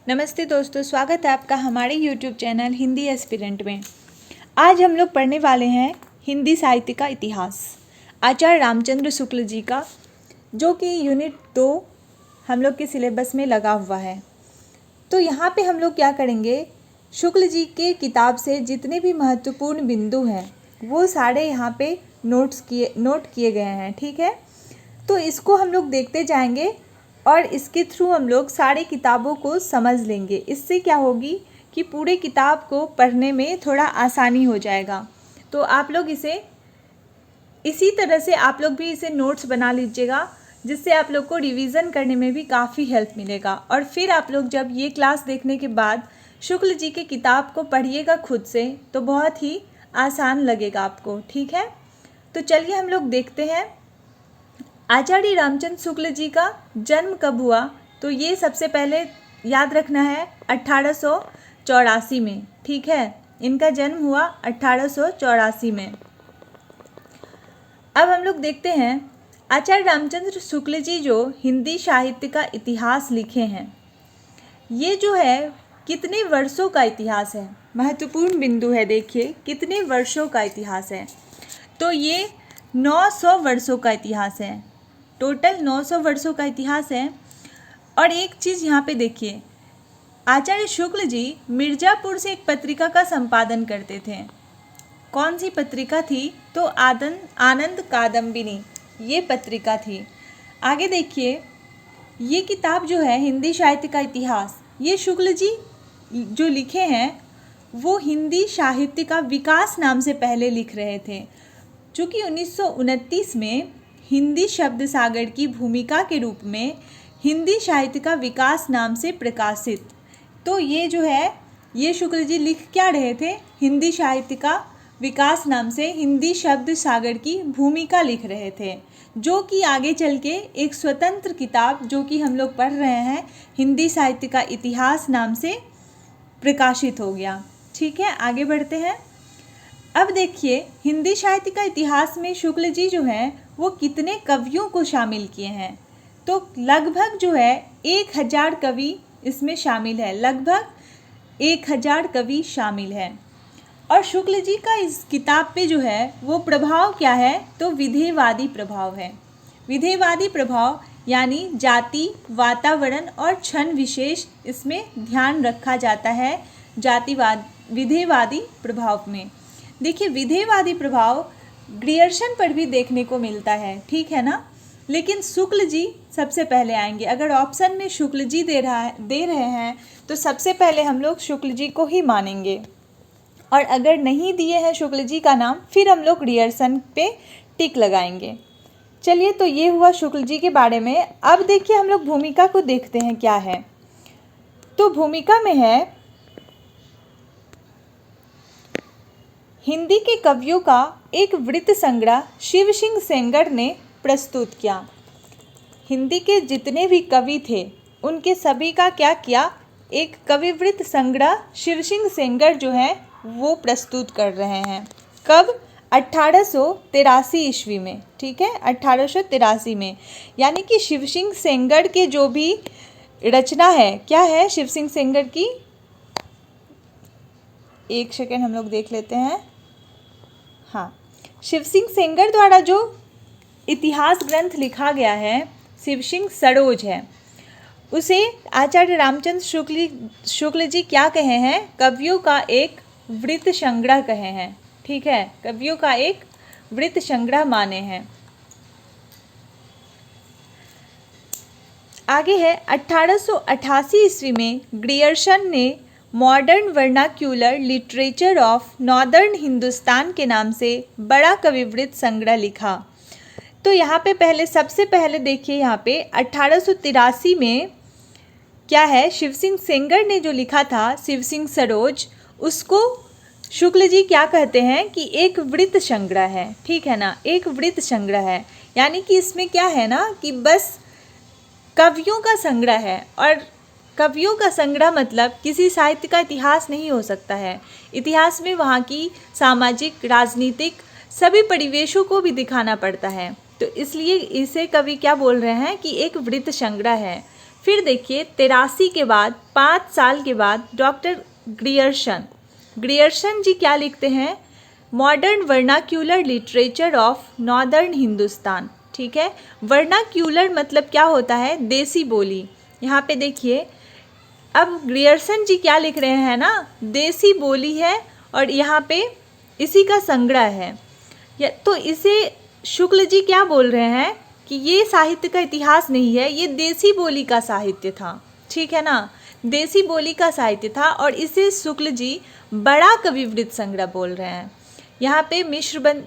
नमस्ते दोस्तों, स्वागत है आपका हमारे YouTube चैनल हिंदी एस्पिरेंट में। आज हम लोग पढ़ने वाले हैं हिंदी साहित्य का इतिहास आचार्य रामचंद्र शुक्ल जी का, जो कि यूनिट 2 हम लोग के सिलेबस में लगा हुआ है। तो यहाँ पे हम लोग क्या करेंगे, शुक्ल जी के किताब से जितने भी महत्वपूर्ण बिंदु हैं वो सारे यहाँ पे नोट किए गए हैं। ठीक है, तो इसको हम लोग देखते जाएंगे और इसके थ्रू हम लोग सारे किताबों को समझ लेंगे। इससे क्या होगी कि पूरे किताब को पढ़ने में थोड़ा आसानी हो जाएगा। तो आप लोग इसी तरह से आप लोग भी इसे नोट्स बना लीजिएगा, जिससे आप लोग को रिवीज़न करने में भी काफ़ी हेल्प मिलेगा। और फिर आप लोग जब ये क्लास देखने के बाद शुक्ल जी के किताब को पढ़िएगा खुद से, तो बहुत ही आसान लगेगा आपको। ठीक है, तो चलिए हम लोग देखते हैं आचार्य रामचंद्र शुक्ल जी का जन्म कब हुआ। तो ये सबसे पहले याद रखना है 1884 में। ठीक है, इनका जन्म हुआ 1884 में। अब हम लोग देखते हैं आचार्य रामचंद्र शुक्ल जी जो हिंदी साहित्य का इतिहास लिखे हैं, ये जो है कितने वर्षों का इतिहास है। महत्वपूर्ण बिंदु है, देखिए कितने वर्षों का इतिहास है। तो ये 900 वर्षों का इतिहास है, टोटल 900 वर्षों का इतिहास है। और एक चीज़ यहाँ पे देखिए, आचार्य शुक्ल जी मिर्ज़ापुर से एक पत्रिका का संपादन करते थे। कौन सी पत्रिका थी? तो आनंद कादम्बिनी ये पत्रिका थी। आगे देखिए, ये किताब जो है हिंदी साहित्य का इतिहास, ये शुक्ल जी जो लिखे हैं वो हिंदी साहित्य का विकास नाम से पहले लिख रहे थे, चूँकि 1929 में हिंदी शब्द सागर की भूमिका के रूप में हिंदी साहित्य का विकास नाम से प्रकाशित। तो ये जो है ये शुक्ल जी लिख क्या रहे थे? हिंदी साहित्य का विकास नाम से हिंदी शब्द सागर की भूमिका लिख रहे थे, जो कि आगे चल के एक स्वतंत्र किताब जो कि हम लोग पढ़ रहे हैं हिंदी साहित्य का इतिहास नाम से प्रकाशित हो गया। ठीक है, आगे बढ़ते हैं। अब देखिए हिंदी साहित्य का इतिहास में शुक्ल जी जो हैं वो कितने कवियों को शामिल किए हैं। तो लगभग जो है 1000 कवि इसमें शामिल है, लगभग 1000 कवि शामिल है। और शुक्ल जी का इस किताब पे जो है वो प्रभाव क्या है? तो विधेयवादी प्रभाव है। विधेयवादी प्रभाव यानी जाति, वातावरण और क्षण विशेष इसमें ध्यान रखा जाता है विधेयवादी प्रभाव में। देखिए विधेयवादी प्रभाव ग्रियर्सन पर भी देखने को मिलता है, ठीक है ना, लेकिन शुक्ल जी सबसे पहले आएंगे। अगर ऑप्शन में शुक्ल जी दे रहे हैं तो सबसे पहले हम लोग शुक्ल जी को ही मानेंगे, और अगर नहीं दिए हैं शुक्ल जी का नाम, फिर हम लोग ग्रियर्सन पे टिक लगाएंगे। चलिए, तो ये हुआ शुक्ल जी के बारे में। अब देखिए हम लोग भूमिका को देखते हैं क्या है। तो भूमिका में है हिंदी के कवियों का एक वृत्त संग्रह शिव सिंह सेंगर ने प्रस्तुत किया। हिंदी के जितने भी कवि थे उनके सभी का क्या किया, एक कविवृत्त संग्रह शिव सिंह सेंगर जो है वो प्रस्तुत कर रहे हैं। कब? 1883 ईस्वी में। ठीक है, 1883 में। यानी कि शिव सिंह सेंगर के जो भी रचना है, क्या है शिव सिंह सेंगर की, एक सेकेंड हम लोग देख लेते हैं। हाँ, शिव सिंह सेंगर द्वारा जो इतिहास ग्रंथ लिखा गया है शिव सिंह सरोज है, उसे आचार्य रामचंद्र शुक्ल जी क्या कहे हैं? कवियों का एक वृत्त संग्रह कहे हैं। ठीक है, कवियों का एक वृत्त संग्रह माने हैं। आगे है 1888 ईस्वी में ग्रियर्सन ने modern vernacular literature of northern Hindustan के नाम से बड़ा कविवृत्त संग्रह लिखा। तो यहाँ पे सबसे पहले देखिए, यहाँ पे 1883 में क्या है, शिव सिंह सेंगर ने जो लिखा था शिव सिंह सरोज, उसको शुक्ल जी क्या कहते हैं कि एक वृत्त संग्रह है। ठीक है ना, एक वृत्त संग्रह है, यानी कि इसमें क्या है ना कि बस कवियों का संग्रह है। और कवियों का संग्रह मतलब किसी साहित्य का इतिहास नहीं हो सकता है। इतिहास में वहाँ की सामाजिक, राजनीतिक सभी परिवेशों को भी दिखाना पड़ता है। तो इसलिए इसे कवि क्या बोल रहे हैं कि एक वृत्त संग्रह है। फिर देखिए 83 के बाद 5 साल के बाद डॉक्टर ग्रियर्सन जी क्या लिखते हैं, modern vernacular literature of northern Hindustan. ठीक है, वर्नाक्यूलर मतलब क्या होता है, देसी बोली। यहाँ पे देखिए अब ग्रियर्सन जी क्या लिख रहे हैं ना, देसी बोली है और यहाँ पे इसी का संग्रह है। तो इसे शुक्ल जी क्या बोल रहे हैं कि ये साहित्य का इतिहास नहीं है, ये देसी बोली का साहित्य था। ठीक है ना, देसी बोली का साहित्य था और इसे शुक्ल जी बड़ा कविवृत्त संग्रह बोल रहे हैं। यहाँ पे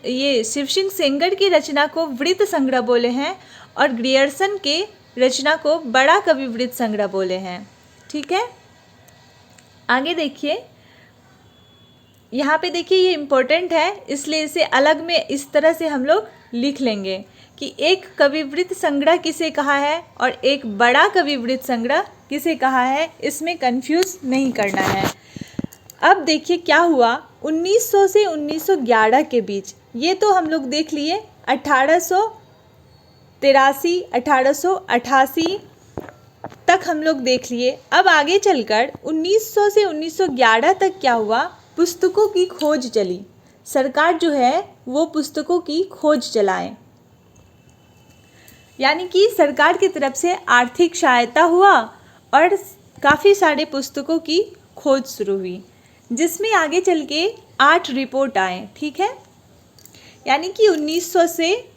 ये शिव सिंह सेंगर की रचना को वृत्त संग्रह बोले हैं और ग्रियर्सन के रचना को बड़ा कविवृत्त संग्रह बोले हैं। ठीक है, आगे देखिए, यहाँ पे देखिए ये इम्पोर्टेंट है, इसलिए इसे अलग में इस तरह से हम लोग लिख लेंगे कि एक कविवृत्त संग्रह किसे कहा है और एक बड़ा कविवृत्त संग्रह किसे कहा है, इसमें कंफ्यूज नहीं करना है। अब देखिए क्या हुआ 1900 से 1911 के बीच, ये तो हम लोग देख लिए 1883 1888 तक हम लोग देख लिए। अब आगे चलकर 1900 से 1911 तक क्या हुआ, पुस्तकों की खोज चली। सरकार जो है वो पुस्तकों की खोज चलाए, यानी कि सरकार की तरफ से आर्थिक सहायता हुआ और काफ़ी सारे पुस्तकों की खोज शुरू हुई, जिसमें आगे चल के 8 रिपोर्ट आए। ठीक है, यानी कि 1900 से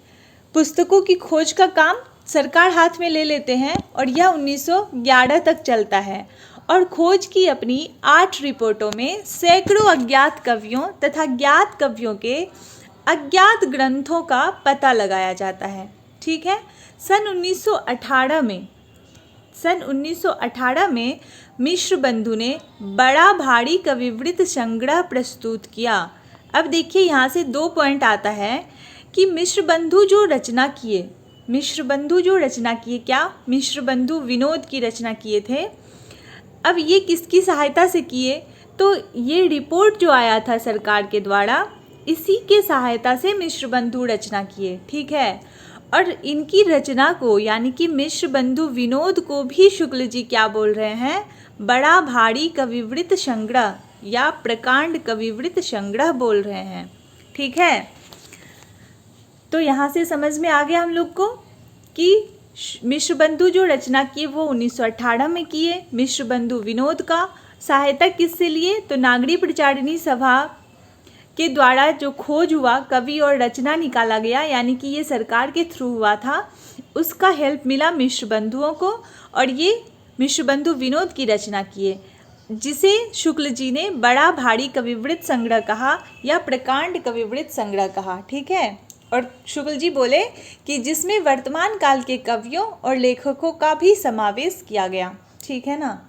पुस्तकों की खोज का काम सरकार हाथ में ले लेते हैं और यह 1911 तक चलता है और खोज की अपनी 8 रिपोर्टों में सैकड़ों अज्ञात कवियों तथा ज्ञात कवियों के अज्ञात ग्रंथों का पता लगाया जाता है। ठीक है, सन 1918 में मिश्र बंधु ने बड़ा भारी कविवृत्त संग्रह प्रस्तुत किया। अब देखिए यहाँ से 2 पॉइंट आता है कि मिश्र बंधु जो रचना किए क्या, मिश्र बंधु विनोद की रचना किए थे। अब ये किसकी सहायता से किए, तो ये रिपोर्ट जो आया था सरकार के द्वारा, इसी के सहायता से मिश्र बंधु रचना किए। ठीक है, और इनकी रचना को यानी कि मिश्र बंधु विनोद को भी शुक्ल जी क्या बोल रहे हैं, बड़ा भारी कविवृत्त संग्रह या प्रकांड कविवृत्त संग्रह बोल रहे हैं। ठीक है, तो यहाँ से समझ में आ गया हम लोग को कि मिश्र बंधु जो रचना किए वो 1918 में किए। मिश्र बंधु विनोद का सहायता किससे लिए, तो नागरी प्रचारिणी सभा के द्वारा जो खोज हुआ, कवि और रचना निकाला गया, यानी कि ये सरकार के थ्रू हुआ था, उसका हेल्प मिला मिश्र बंधुओं को और ये मिश्र बंधु विनोद की रचना किए, जिसे शुक्ल जी ने बड़ा भारी कविवृत्त संग्रह कहा या प्रकांड कविवृत्त संग्रह कहा। ठीक है, और शुक्ल जी बोले कि जिसमें वर्तमान काल के कवियों और लेखकों का भी समावेश किया गया। ठीक है ना,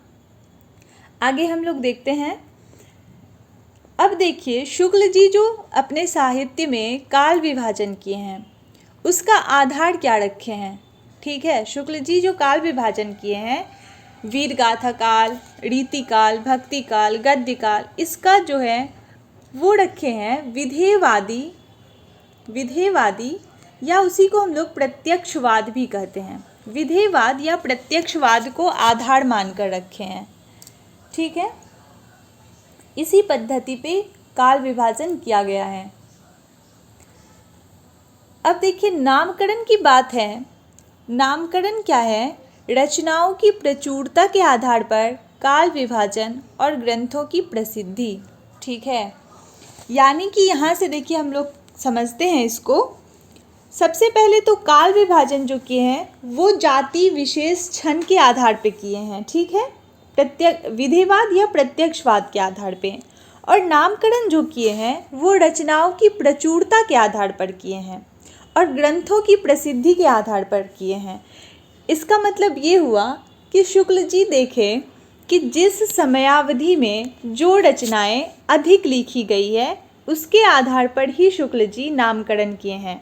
आगे हम लोग देखते हैं। अब देखिए शुक्ल जी जो अपने साहित्य में काल विभाजन किए हैं उसका आधार क्या रखे हैं। ठीक है, शुक्ल जी जो काल विभाजन किए हैं, वीर गाथा काल, रीति काल, भक्ति काल, गद्य काल, इसका जो है वो रखे हैं विधेयवादी या उसी को हम लोग प्रत्यक्षवाद भी कहते हैं। विधेयवाद या प्रत्यक्षवाद को आधार मानकर रखे हैं। ठीक है, इसी पद्धति पे काल विभाजन किया गया है। अब देखिए नामकरण की बात है। नामकरण क्या है, रचनाओं की प्रचुरता के आधार पर काल विभाजन और ग्रंथों की प्रसिद्धि। ठीक है, यानी कि यहाँ से देखिए हम लोग समझते हैं इसको। सबसे पहले तो काल विभाजन जो किए हैं वो जाति विशेष क्षण के आधार पे किए हैं। ठीक है, विधेयवाद या प्रत्यक्षवाद के आधार पे। और नामकरण जो किए हैं वो रचनाओं की प्रचुरता के आधार पर किए हैं और ग्रंथों की प्रसिद्धि के आधार पर किए हैं। इसका मतलब ये हुआ कि शुक्ल जी देखें कि जिस समयावधि में जो रचनाएं अधिक लिखी गई है उसके आधार पर ही शुक्ल जी नामकरण किए हैं।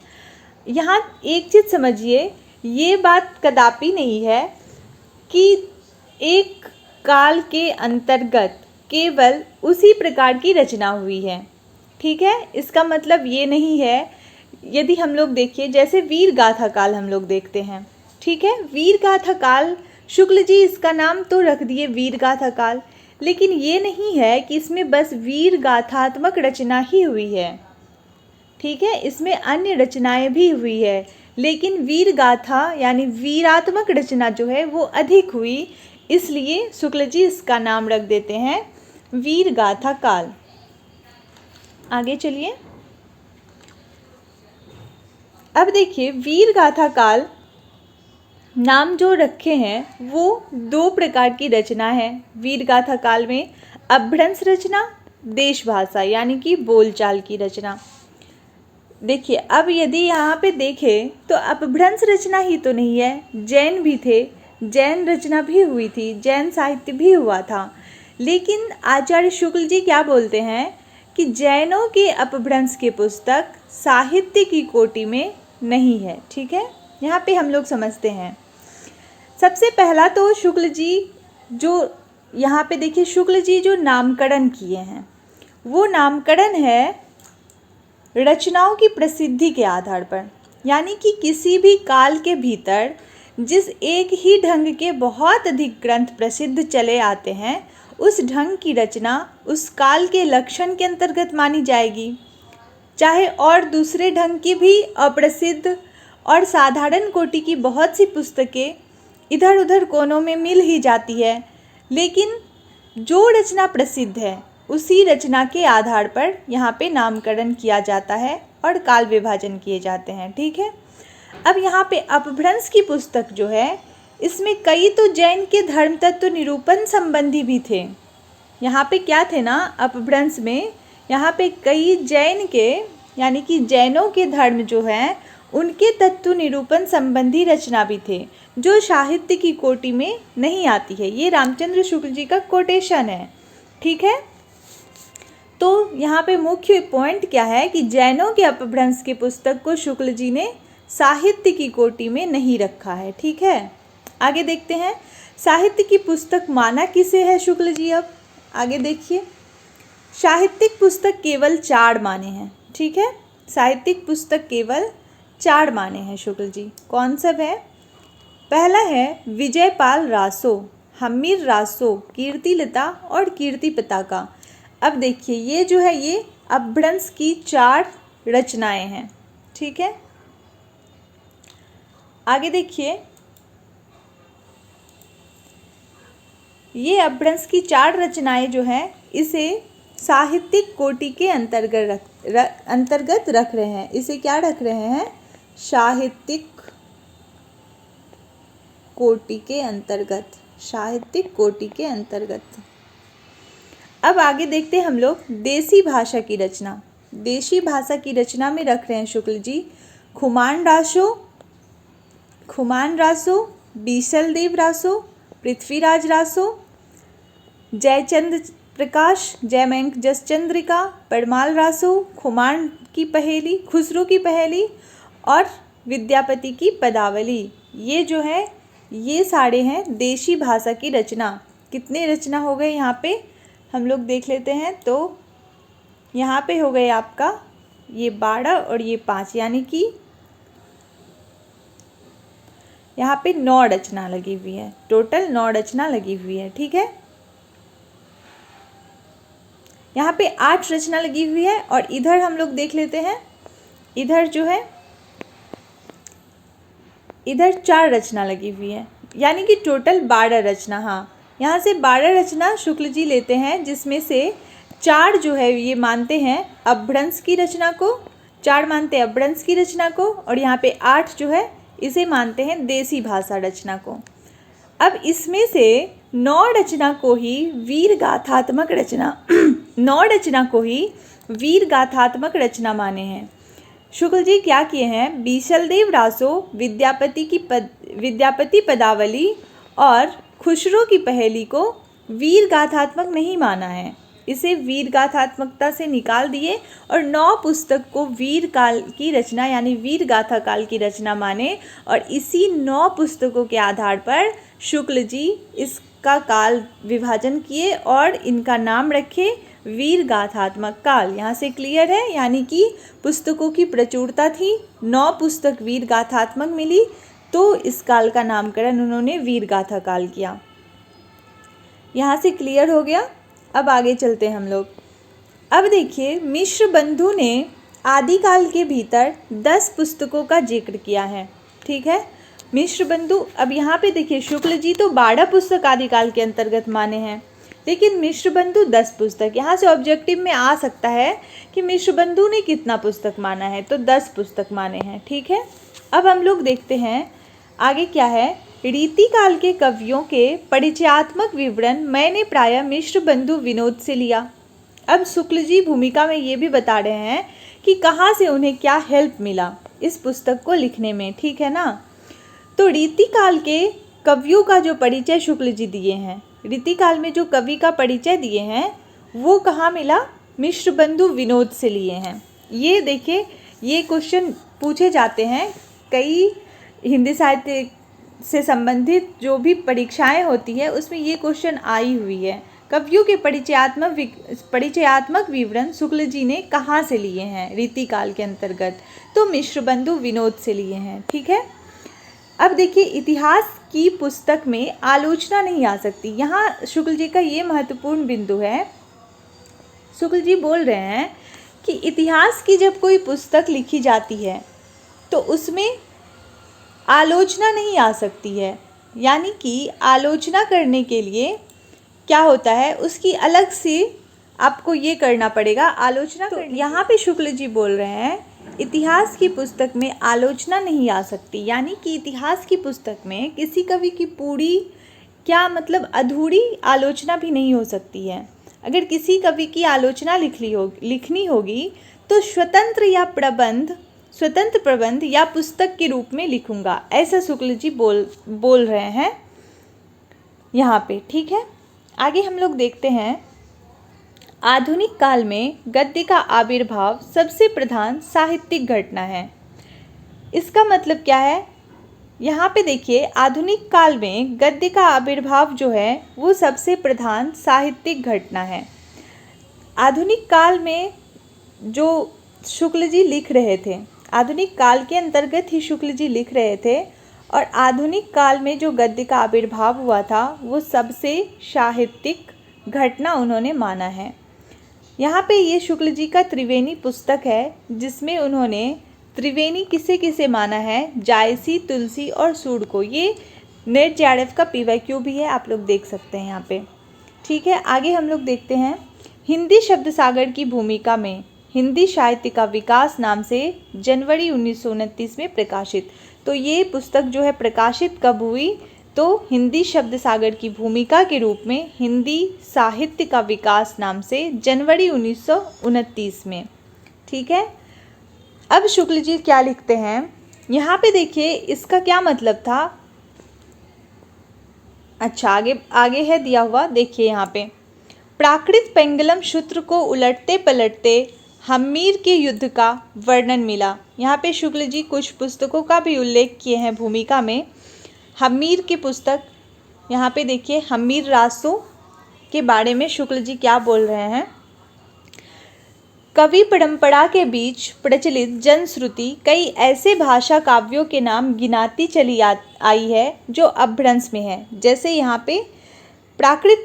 यहाँ एक चीज़ समझिए, ये बात कदापि नहीं है कि एक काल के अंतर्गत केवल उसी प्रकार की रचना हुई है। ठीक है, इसका मतलब ये नहीं है। यदि हम लोग देखिए जैसे वीर गाथा काल हम लोग देखते हैं। ठीक है, वीर गाथा काल शुक्ल जी इसका नाम तो रख दिए वीर गाथा काल, लेकिन ये नहीं है कि इसमें बस वीर गाथात्मक रचना ही हुई है, ठीक है, इसमें अन्य रचनाएं भी हुई है, लेकिन वीर गाथा यानी वीरात्मक रचना जो है वो अधिक हुई, इसलिए शुक्ल जी इसका नाम रख देते हैं वीर गाथा काल। आगे चलिए, अब देखिए वीर गाथा काल नाम जो रखे हैं वो दो प्रकार की रचना है। वीर गाथा काल में अपभ्रंश रचना, देश भाषा यानी कि बोलचाल की रचना। देखिए अब यदि यहाँ पे देखें तो अपभ्रंश रचना ही तो नहीं है, जैन भी थे, जैन रचना भी हुई थी, जैन साहित्य भी हुआ था, लेकिन आचार्य शुक्ल जी क्या बोलते हैं कि जैनों के अपभ्रंश की पुस्तक साहित्य की कोटि में नहीं है। ठीक है, यहाँ पे हम लोग समझते हैं। सबसे पहला तो शुक्ल जी जो यहाँ पे देखिए, शुक्ल जी जो नामकरण किए हैं वो नामकरण है रचनाओं की प्रसिद्धि के आधार पर, यानी कि किसी भी काल के भीतर जिस एक ही ढंग के बहुत अधिक ग्रंथ प्रसिद्ध चले आते हैं, उस ढंग की रचना उस काल के लक्षण के अंतर्गत मानी जाएगी। चाहे और दूसरे ढंग की भी अप्रसिद्ध और साधारण कोटि की बहुत सी पुस्तकें इधर उधर कोनों में मिल ही जाती है, लेकिन जो रचना प्रसिद्ध है उसी रचना के आधार पर यहाँ पे नामकरण किया जाता है और काल विभाजन किए जाते हैं। ठीक है, अब यहाँ पे अपभ्रंश की पुस्तक जो है इसमें कई तो जैन के धर्म तत्व निरूपण संबंधी भी थे। यहाँ पे क्या थे ना, अपभ्रंश में यहाँ पे कई जैन के यानी कि जैनों के धर्म जो हैं उनके तत्व निरूपण संबंधी रचना भी थे, जो साहित्य की कोटि में नहीं आती है। ये रामचंद्र शुक्ल जी का कोटेशन है। ठीक है, तो यहाँ पे मुख्य पॉइंट क्या है कि जैनों के अपभ्रंश की पुस्तक को शुक्ल जी ने साहित्य की कोटि में नहीं रखा है। ठीक है, आगे देखते हैं साहित्य की पुस्तक माना किसे है शुक्ल जी। अब आगे देखिए, साहित्यिक पुस्तक केवल 4 माने हैं। ठीक है, साहित्यिक पुस्तक केवल 4 माने हैं शुक्ल जी। कौन सब है? पहला है विजयपाल रासो, हम्मीर रासो, कीर्तिलता और कीर्ति पताका। अब देखिए ये जो है ये अपभ्रंश की 4 रचनाएं हैं। ठीक है, आगे देखिए, ये अपभ्रंश की 4 रचनाएं जो हैं इसे साहित्यिक कोटि के अंतर्गत रख रहे हैं। इसे क्या रख रहे हैं? साहित्यिक कोटि के अंतर्गत, साहित्यिक कोटि के अंतर्गत। अब आगे देखते हैं हम लोग देसी भाषा की रचना। देशी भाषा की रचना में रख रहे हैं शुक्ल जी खुमान रासो, बीसलदेव रासो, पृथ्वीराज रासो, जयचंद्र प्रकाश, जयमंक जसचंद्रिका, परमाल रासो, खुमान की पहेली, खुसरो की पहेली और विद्यापति की पदावली। ये जो है ये सारे हैं देशी भाषा की रचना। कितने रचना हो गए यहाँ पे हम लोग देख लेते हैं, तो यहाँ पे हो गए आपका ये 12 और ये 5, यानी कि यहाँ पे 9 रचना लगी हुई है। टोटल 9 रचना लगी हुई है। ठीक है, यहाँ पे 8 रचना लगी हुई है और इधर हम लोग देख लेते हैं, इधर जो है इधर 4 रचना लगी हुई है, यानी कि टोटल 12 रचना। हाँ, यहाँ से 12 रचना शुक्ल जी लेते हैं, जिसमें से 4 जो है ये मानते हैं अपभ्रंश की रचना को, 4 मानते हैं अपभ्रंश की रचना को, और यहाँ पे 8 जो है इसे मानते हैं देसी भाषा रचना को। अब इसमें से 9 रचना को ही वीर गाथात्मक रचना 9 रचना को ही वीर गाथात्मक रचना माने हैं। शुक्ल जी क्या किए हैं? बीसलदेव रासो, विद्यापति पदावली और खुसरो की पहेली को वीर गाथात्मक नहीं माना है। इसे वीर गाथात्मकता से निकाल दिए और 9 पुस्तक को वीर काल की रचना यानी वीर गाथा काल की रचना माने, और इसी 9 पुस्तकों के आधार पर शुक्ल जी इसका काल विभाजन किए और इनका नाम रखे वीर गाथात्मक काल। यहाँ से क्लियर है, यानी कि पुस्तकों की प्रचुरता थी, 9 पुस्तक वीर गाथात्मक मिली, तो इस काल का नामकरण उन्होंने वीरगाथा काल किया। यहाँ से क्लियर हो गया। अब आगे चलते हैं हम लोग। अब देखिए, मिश्र बंधु ने आदिकाल के भीतर 10 पुस्तकों का जिक्र किया है। ठीक है, मिश्र बंधु, अब यहाँ पे देखिए शुक्ल जी तो 12 पुस्तक आदिकाल के अंतर्गत माने हैं, लेकिन मिश्र बंधु 10 पुस्तक। यहाँ से ऑब्जेक्टिव में आ सकता है कि मिश्र बंधु ने कितना पुस्तक माना है, तो 10 पुस्तक माने हैं। ठीक है, अब हम लोग देखते हैं आगे क्या है। रीतिकाल के कवियों के परिचयात्मक विवरण मैंने प्रायः मिश्र बंधु विनोद से लिया। अब शुक्ल जी भूमिका में ये भी बता रहे हैं कि कहाँ से उन्हें क्या हेल्प मिला इस पुस्तक को लिखने में। ठीक है ना, तो रीतिकाल के कवियों का जो परिचय शुक्ल जी दिए हैं, रीतिकाल में जो कवि का परिचय दिए हैं वो कहाँ मिला, मिश्र बंधु विनोद से लिए हैं। ये देखिए, ये क्वेश्चन पूछे जाते हैं कई हिंदी साहित्य से संबंधित जो भी परीक्षाएं होती है उसमें ये क्वेश्चन आई हुई है। कवियों के परिचयात्मक विवरण शुक्ल जी ने कहाँ से लिए हैं रीतिकाल के अंतर्गत, तो मिश्र बंधु विनोद से लिए हैं। ठीक है, अब देखिए, इतिहास की पुस्तक में आलोचना नहीं आ सकती। यहाँ शुक्ल जी का ये महत्वपूर्ण बिंदु है। शुक्ल जी बोल रहे हैं कि इतिहास की जब कोई पुस्तक लिखी जाती है तो उसमें आलोचना नहीं आ सकती है, यानी कि आलोचना करने के लिए क्या होता है, उसकी अलग से आपको ये करना पड़ेगा आलोचना। तो यहाँ पे शुक्ल जी बोल रहे हैं इतिहास की पुस्तक में आलोचना नहीं आ सकती, यानी कि इतिहास की पुस्तक में किसी कवि की पूरी क्या मतलब अधूरी आलोचना भी नहीं हो सकती है। अगर किसी कवि की आलोचना लिखनी होगी तो स्वतंत्र प्रबंध या पुस्तक के रूप में लिखूंगा, ऐसा शुक्ल जी बोल रहे हैं यहाँ पे। ठीक है, आगे हम लोग देखते हैं। आधुनिक काल में गद्य का आविर्भाव सबसे प्रधान साहित्यिक घटना है। इसका मतलब क्या है, यहाँ पे देखिए, आधुनिक काल में गद्य का आविर्भाव जो है वो सबसे प्रधान साहित्यिक घटना है। आधुनिक काल में जो शुक्ल जी लिख रहे थे, आधुनिक काल के अंतर्गत ही शुक्ल जी लिख रहे थे, और आधुनिक काल में जो गद्य का आविर्भाव हुआ था वो सबसे साहित्यिक घटना उन्होंने माना है। यहाँ पे ये शुक्ल जी का त्रिवेणी पुस्तक है, जिसमें उन्होंने त्रिवेणी किसे किसे माना है, जायसी, तुलसी और सूड को। ये नेट जेआरएफ का PYQ भी है, आप लोग देख सकते हैं यहाँ पे। ठीक है, आगे हम लोग देखते हैं। हिंदी शब्द सागर की भूमिका में हिंदी साहित्य का विकास नाम से जनवरी 1929 में प्रकाशित। तो ये पुस्तक जो है प्रकाशित कब हुई, तो हिंदी शब्द सागर की भूमिका के रूप में हिंदी साहित्य का विकास नाम से जनवरी 1929 में। ठीक है, अब शुक्ल जी क्या लिखते हैं यहाँ पे देखिए, इसका क्या मतलब था। अच्छा, आगे है दिया हुआ, देखिए यहाँ पे। प्राकृत पेंगलम सूत्र को उलटते पलटते हम्मीर के युद्ध का वर्णन मिला। यहाँ पे शुक्ल जी कुछ पुस्तकों का भी उल्लेख किए हैं भूमिका में। हम्मीर की पुस्तक, यहाँ पे देखिए, हम्मीर रासों के बारे में शुक्ल जी क्या बोल रहे हैं। कवि परंपरा के बीच प्रचलित जनश्रुति कई ऐसे भाषा काव्यों के नाम गिनाती चली आई है जो अपभ्रंश में है। जैसे यहाँ पे प्राकृत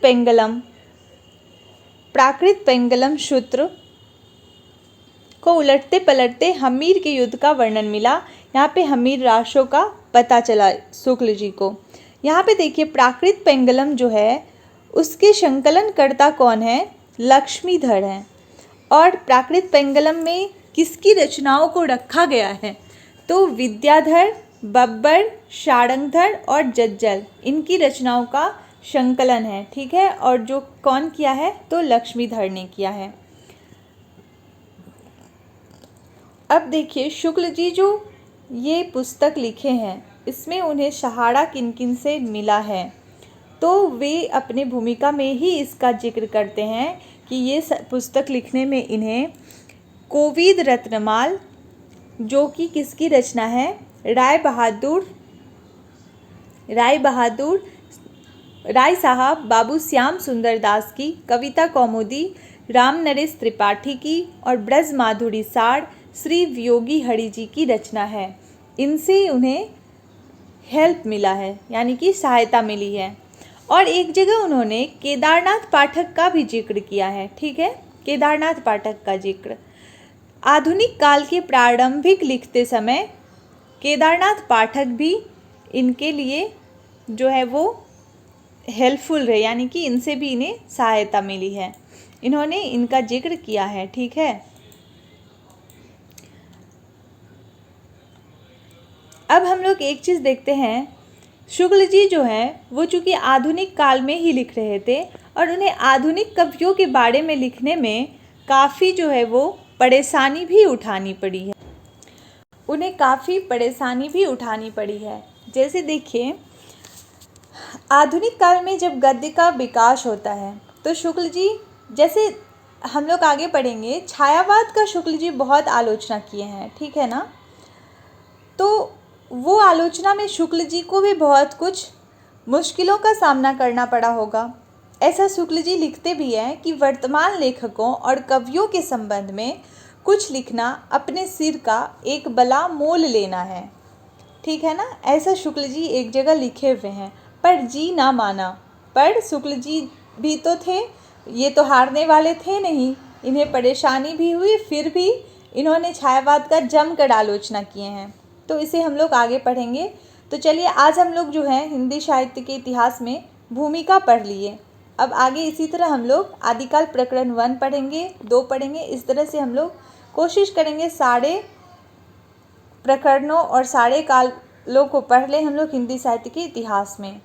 पेंगलम सूत्र को उलटते पलटते हम्मीर के युद्ध का वर्णन मिला। यहाँ पे हम्मीर रासों का पता चला शुक्ल जी को। यहाँ पे देखिए, प्राकृत पेंगलम जो है उसके संकलनकर्ता कौन है, लक्ष्मीधर हैं। और प्राकृत पेंगलम में किसकी रचनाओं को रखा गया है, तो विद्याधर, बब्बर, शारंगधर और जज्जल, इनकी रचनाओं का संकलन है। ठीक है, और जो कौन किया है, तो लक्ष्मीधर ने किया है। अब देखिए, शुक्ल जी जो ये पुस्तक लिखे हैं इसमें उन्हें सहारा किन किन से मिला है, तो वे अपने भूमिका में ही इसका जिक्र करते हैं कि ये पुस्तक लिखने में इन्हें कोविद रत्नमाल, जो कि किसकी रचना है, राय साहब बाबू श्याम सुंदर दास की, कविता कौमुदी राम नरेश त्रिपाठी की, और ब्रज माधुरी साड़ श्री वियोगी हरि जी की रचना है। इनसे उन्हें हेल्प मिला है, यानी कि सहायता मिली है। और एक जगह उन्होंने केदारनाथ पाठक का भी जिक्र किया है, ठीक है, केदारनाथ पाठक का जिक्र। आधुनिक काल के प्रारंभिक लिखते समय केदारनाथ पाठक भी इनके लिए जो है वो हेल्पफुल रहे, यानी कि इनसे भी इन्हें सहायता मिली है, इन्होंने इनका जिक्र किया है, ठीक है। अब हम लोग एक चीज़ देखते हैं, शुक्ल जी जो हैं वो चूँकि आधुनिक काल में ही लिख रहे थे और उन्हें आधुनिक कवियों के बारे में लिखने में काफ़ी जो है वो परेशानी भी उठानी पड़ी है, उन्हें काफ़ी परेशानी भी उठानी पड़ी है। जैसे देखिए, आधुनिक काल में जब गद्य का विकास होता है तो शुक्ल जी, जैसे हम लोग आगे पढ़ेंगे, छायावाद का शुक्ल जी बहुत आलोचना किए हैं, ठीक है ना। तो वो आलोचना में शुक्ल जी को भी बहुत कुछ मुश्किलों का सामना करना पड़ा होगा। ऐसा शुक्ल जी लिखते भी हैं कि वर्तमान लेखकों और कवियों के संबंध में कुछ लिखना अपने सिर का एक बला मोल लेना है, ठीक है ना। ऐसा शुक्ल जी एक जगह लिखे हुए हैं, पर जी ना माना। पर शुक्ल जी भी तो थे, ये तो हारने वाले थे नहीं, इन्हें परेशानी भी हुई, फिर भी इन्होंने छायावाद का जमकर आलोचना किए हैं। तो इसे हम लोग आगे पढ़ेंगे। तो चलिए, आज हम लोग जो है हिंदी साहित्य के इतिहास में भूमिका पढ़ लिए। अब आगे इसी तरह हम लोग आदिकाल प्रकरण 1 पढ़ेंगे, 2 पढ़ेंगे। इस तरह से हम लोग कोशिश करेंगे सारे प्रकरणों और सारे कालों को पढ़ लें हम लोग हिंदी साहित्य के इतिहास में।